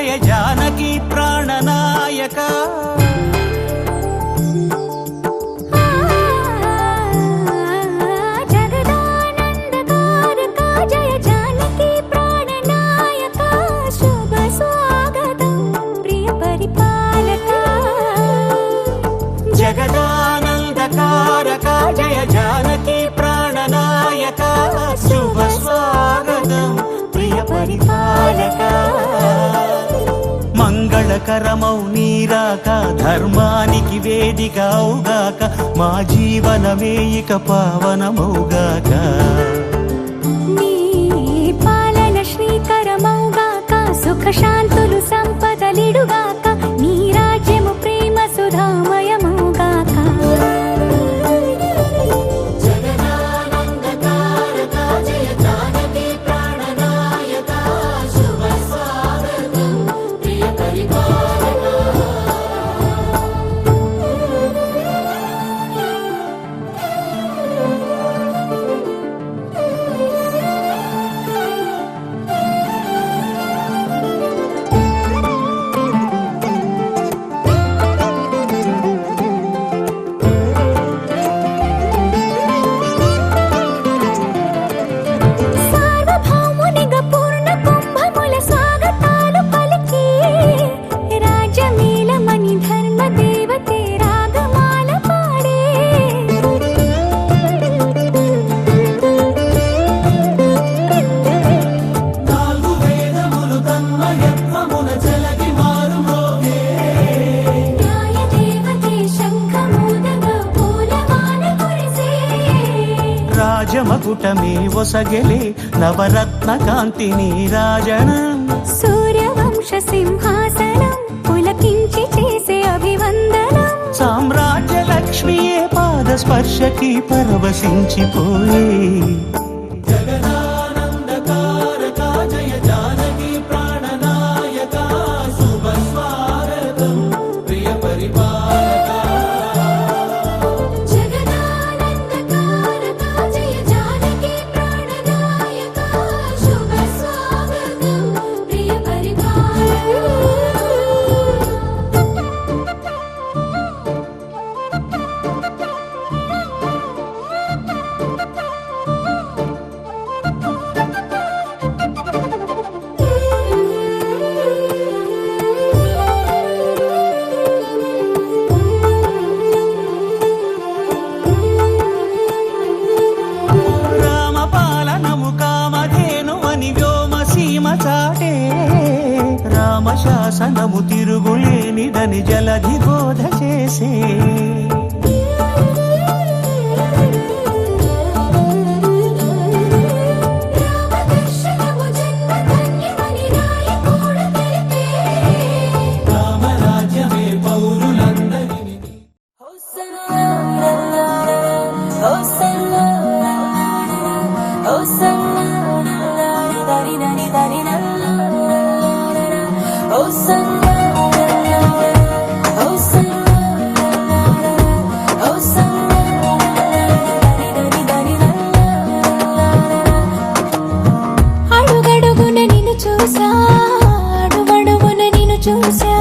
జయ జానకి ప్రాణనాయక జగదానందకారక జయ జానకి ప్రాణనాయక శుభ స్వాగతం ప్రియ పరిపాలక మంగళకరమౌ నీరాక ధర్మానికి వేదికవుగాక మా జీవనమే ఇక పావనమౌగాక నీ పాలన శ్రీకరమౌగాక సుఖ శాంతులు సంపదలిడుగాక నీ రాజ్యము ప్రేమ సుధామయమౌగాక జగదానందకారక జయ జానకి ప్రాణనాయక శుభ స్వాగతం ప్రియ పరిపాలక రాజమకుటమే ఒసగెలే నవరత్న కాంతి నీరాజనం సూర్యవంశ సింహాసనం పులకించి చేసే అభివందనం సామ్రాజ్య లక్ష్మియే పాద స్పర్శకి పరవశించిపోయే జగదానందకారక జయ జానకి ప్రాణనాయక శుభ స్వాగతం ప్రియ పరిపాలక రామశాసనము తిరుగులేనిదని జలధి బోధ చేసే రామరాజ్యమే పౌరులందరినీ అడుగడుగున నిన్ను చూసా అడుగడుగున నిన్ను చూసా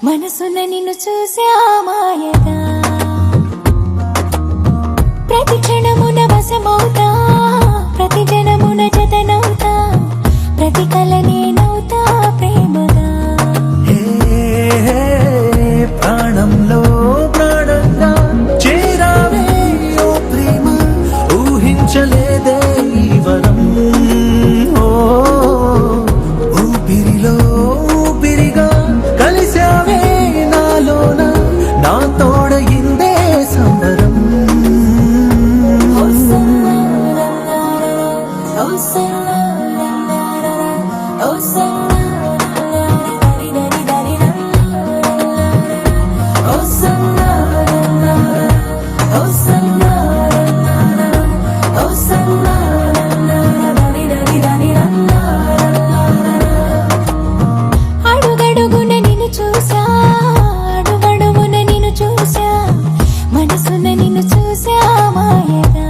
మనసున నిన్ను చూసా మాయగా ప్రతి క్షణమున వశమవుతా ప్రతి జనమున జతనవుతా ప్రతి కల నేనవుతా ప్రేమగా ప్రాణంలో ప్రాణంగా చేరావే ఓ ప్రేమ ఊహించలేదే ఈ వరం ఊపిరిలో ఊపిరిగా కలిసావే నాలోన నా తోడయిందే సంబరం అడుగడుగున నిన్ను చూసా అడుగడుగున నిన్ను చూసా మనసున నిన్ను చూసా మాయగా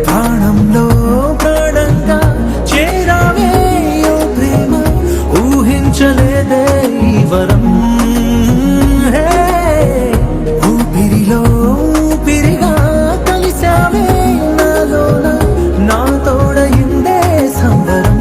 ప్రాణంలో ప్రాణంగా చేరావే ఓ ప్రేమ ఊహించలేదే ఈ వరం ఊపిరిలో ఊపిరిగా కలిసావే నాలోన నా తోడయిందే సంబరం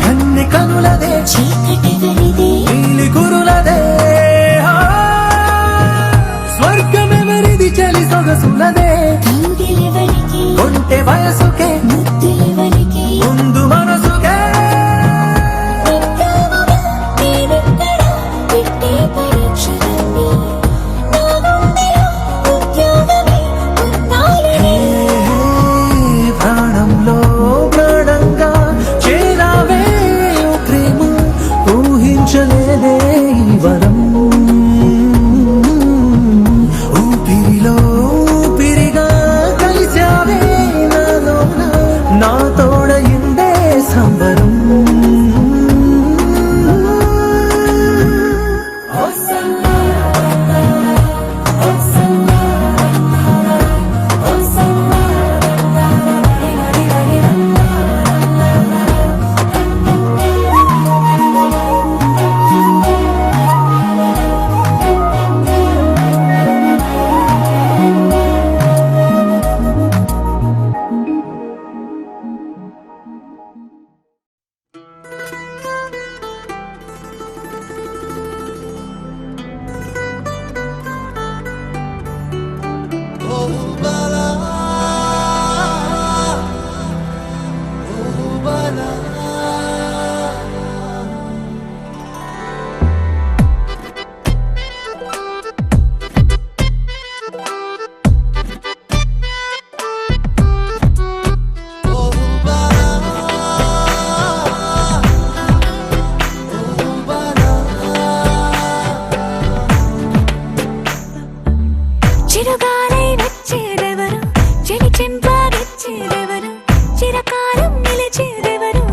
కన్ని కనులదే నీలి కురులదే స్వర్గమెవరిది చలి సొగసులదే కొంటె వయసుకే ముందు మనసుకే ప్రాణంలో ప్రాణంగా చేరావే ఓ ప్రేమ ఊహించలేదే ఈ వరం ఊపిరిలో ఊపిరిగా కలిసావే నాలోన నా తోడయిందే సంబరం చిరుగాలై వచ్చేదెవరు చెలి చెంపాగిచ్చేదెవరు చిరకాలం నిలిచేదెవరు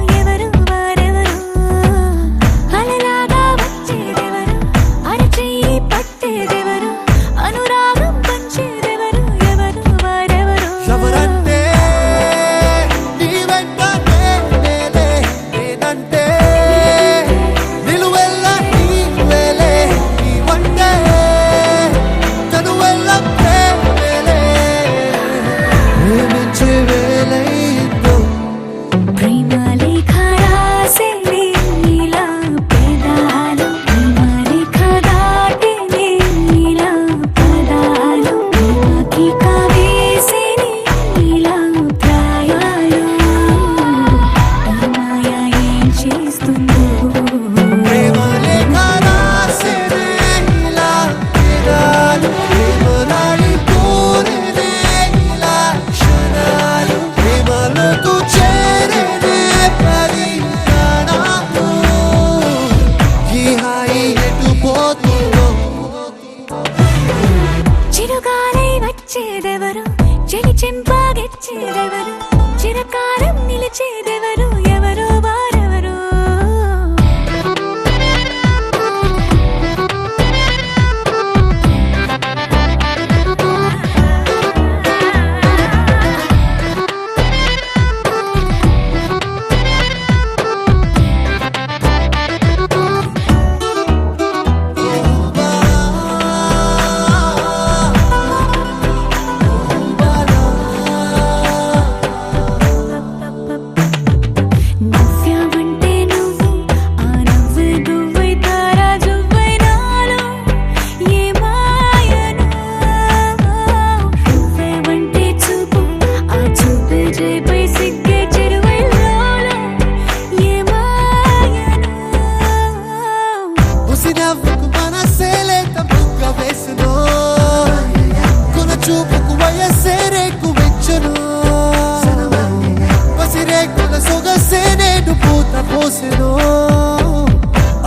పోసెనో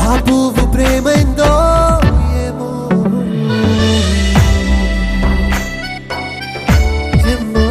ఆ పువ్వు ప్రేమైందో ఏమో ఏమో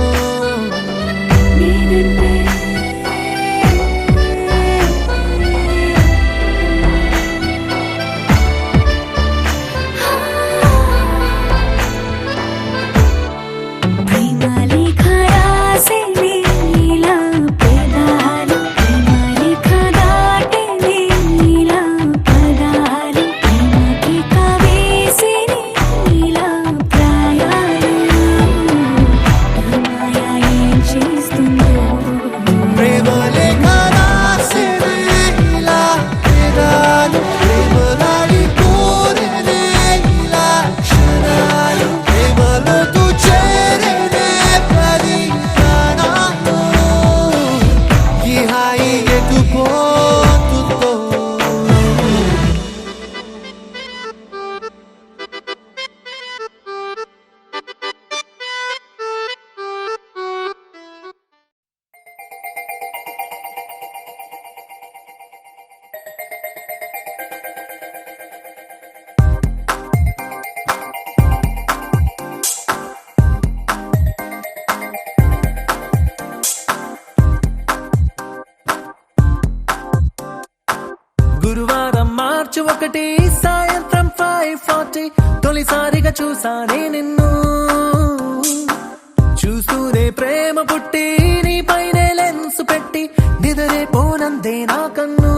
గురువారం మార్చి 1 సాయంత్రం 5:40 తొలిసారిగా చూసానే నిన్ను చూస్తూనే ప్రేమ పుట్టి నీ పైనే లెన్స్ పెట్టి నిదరే పోనందే నా కన్ను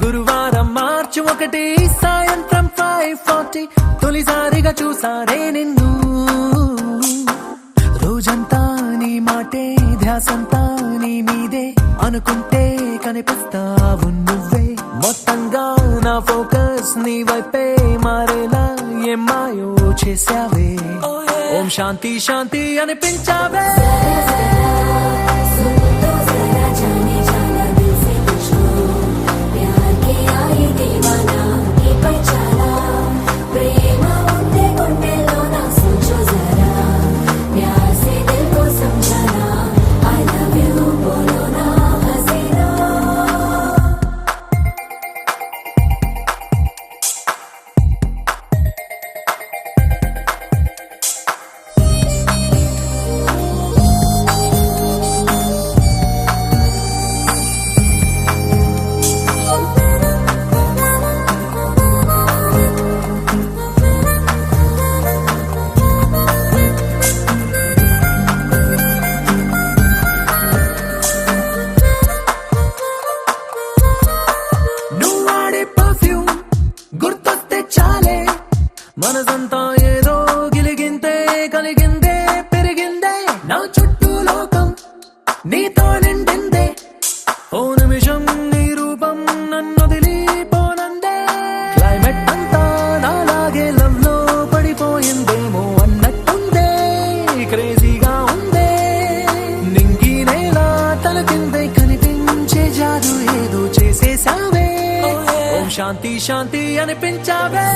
గురువారం మార్చి 1 సాయంత్రం 5:40 తొలిసారిగా చూసానే నిన్ను రోజంతా నీ మాటే ధ్యాసంతా నీ మీదే అనుకుంటే కనిపిస్తావు నువ్వే మొత్తంగా నా ఫోకస్ నీ వైపే మారేలా ఏం మాయో చేసావే ఓం శాంతి శాంతి అనిపించావే మనసంతా ఏదో గిలిగింతే కలిగిందే పెరిగిందే నా చుట్టూ లోకం నీతో నిండిందే ఓ నిమిషం నీ రూపం నన్ను వదిలిపోనందే క్లైమేట్ అంతా నాలాగే లవ్ లో పడిపోయిందేమో అన్నట్టుందే క్రేజీగా ఉందే నింగి నేల తల కిందే కనిపించే జాదు ఏదో చేసేసావే ఓం శాంతి శాంతి అనిపించావే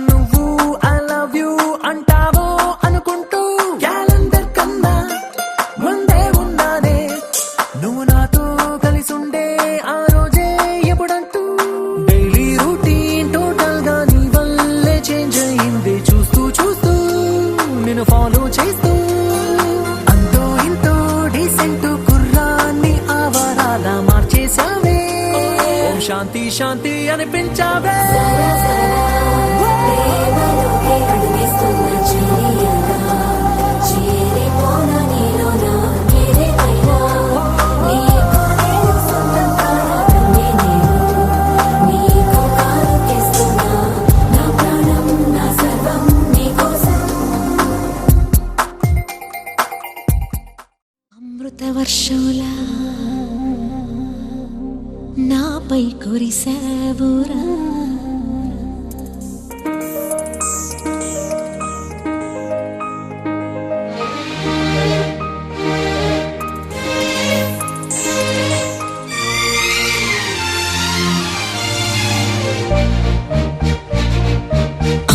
నువ్వు ఐ లవ్ యూ అంటావో అనుకుంటూ క్యాలెండర్ కన్నా ముందే ఉన్నానే నువ్వు నాతో కలిసి ఉండే ఆ రోజే ఎప్పుడంటూ డైలీ రూటీన్ టోటల్ గా నీ వల్లే చేంజ్ అయింది చూస్తూ చూస్తూ నేను ఫాలో చేస్తూ అంతో ఇంతో డీసెంట్ కుర్రాన్ని ఆవారాలా మార్చేసావే ఓం శాంతి శాంతి అనిపించావే ప్రేమలోకి అడుగేస్తున్న చెలియగా వర్షంలా నాపై కురిసావురా.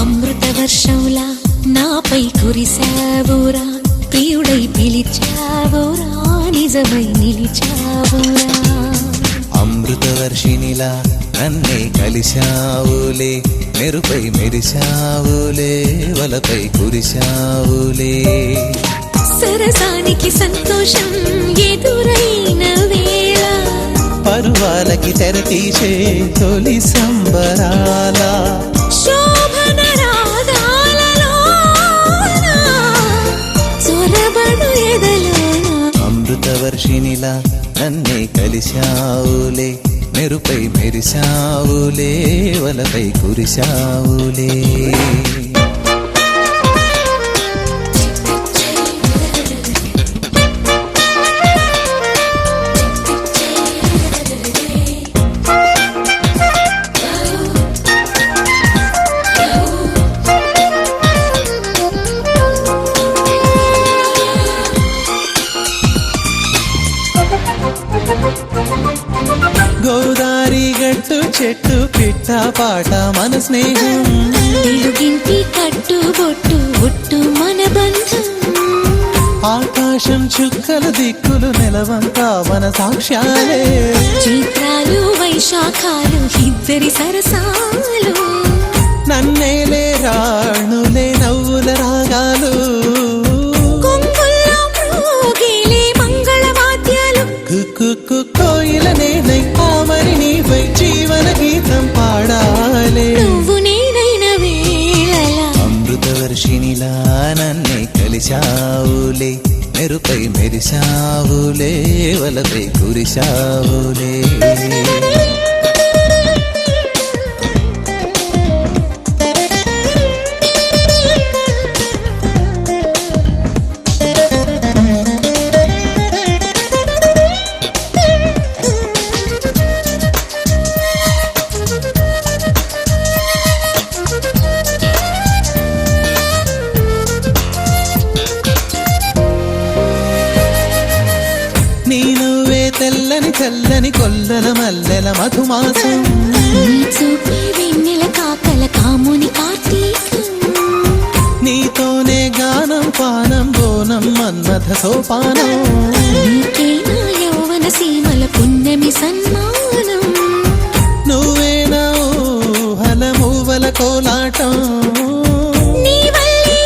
అమృత వర్షంలా నాపై కురిసావురా, ప్రియుడై పిలిచావురా, నిజమై నిలిచావురా. అమృత వర్షినిలా నన్నే కలిశావులే, మెరుపై మెరిశావులే, వలపై కురిశావులే. సరసానికి సంతోషం ఎదురైన వేళ, పరువాలకి తెర తీసే తొలి సంబరాల, శోభన రాగాలలోన చొరబడు ఎదలోన. అమృత వర్షినిలా నన్నే కలిశావులే, మెరుపై మెరిశావులే, వలపై కురిశావులే. గోదారి గట్టు చెట్టు పిట్ట పాట మన స్నేహం, తెలుగింటి కట్టు బొట్టు ఒట్టు మన బంధం. ఆకాశం చుక్కలు దిక్కులు నెలవంతా మన సాక్ష్యాలే, చైత్రాలు వైశాఖాలు ఇద్దరి సరసాలు, నన్నేలే రాణులే నవ్వుల రాగాలు, కొంగుల్లో మ్రోగేలే మంగళవాద్యాలు. కుక్కు కోయిల నేనై ఆమరి నీపై జీవన గీతం పాడాలే, నువ్వు నేనైన వేళలా. అమృత వర్షినిలా నన్నే కలిశావులే, మెరుపై మెరిశావులే, వలపై కురిశావులే. తెల్లని చల్లని కొల్లల మల్లెల మధుమాసం, చూపి వెన్నెల కాకల కాముని కార్తీకం. నీతోనే గానం పానం బోనం మన్మథ సోపానం, నీకేనా యౌవన సీమల పున్నమి సన్మానం. నువ్వేనా ఊహల మూవల కోలాటం, నీ వల్లే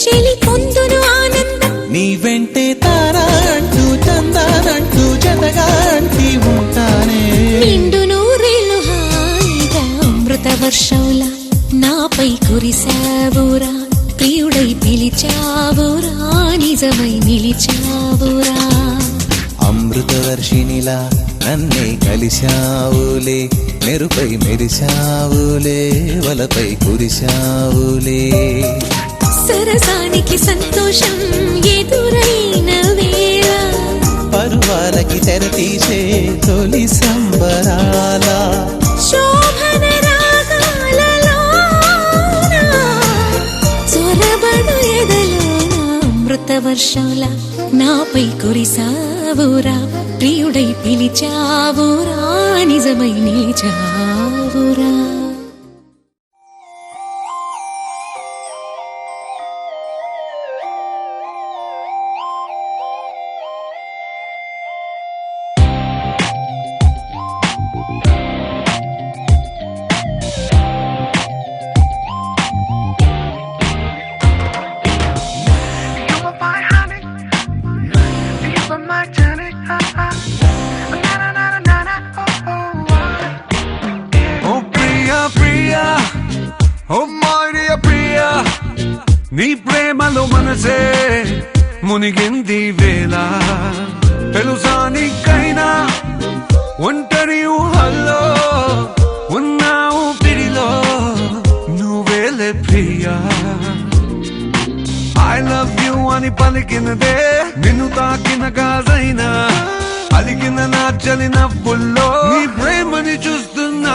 చెలి పొందును ఆనందం. నీ వెంటే తారా అంటూ చందానంటూ జతగా అంటి ఉంటానే. నిండు నూరేళ్ళు హాయిగా అమృత వర్షంలా నాపై కురిసావురా, ప్రియుడై పిలిచావురా, నిజమై నిలిచావురా. అమృత వర్షినిలా నన్నే కలిశావులే, మెరుపై మెరిశావులే, వలపై కురిశావులే. సరసానికి సంతోషం ఎదురైన వేళ, పరువాలకి తెర తీసే తొలి సంబరాల, శోభన రాగాలలోన చొరబడు ఎదలోన. అమృత వర్షంలా నాపై కురిసావురా, ప్రియుడై పిలిచావురా, నిజమై నిలిచావురా. నీ ప్రేమలో మనసే మునిగింది వేళ, తెలుసా నీకైనా ఒంటరి ఊహల్లో ఉన్నావు పిడిలో నువ్వేలే ప్రియా. I love you అని పలికినదే నిన్ను తాకిన గాజైనా అలిగిన నా చలి నవ్వుల్లో నీ ప్రేమని చూస్తున్నా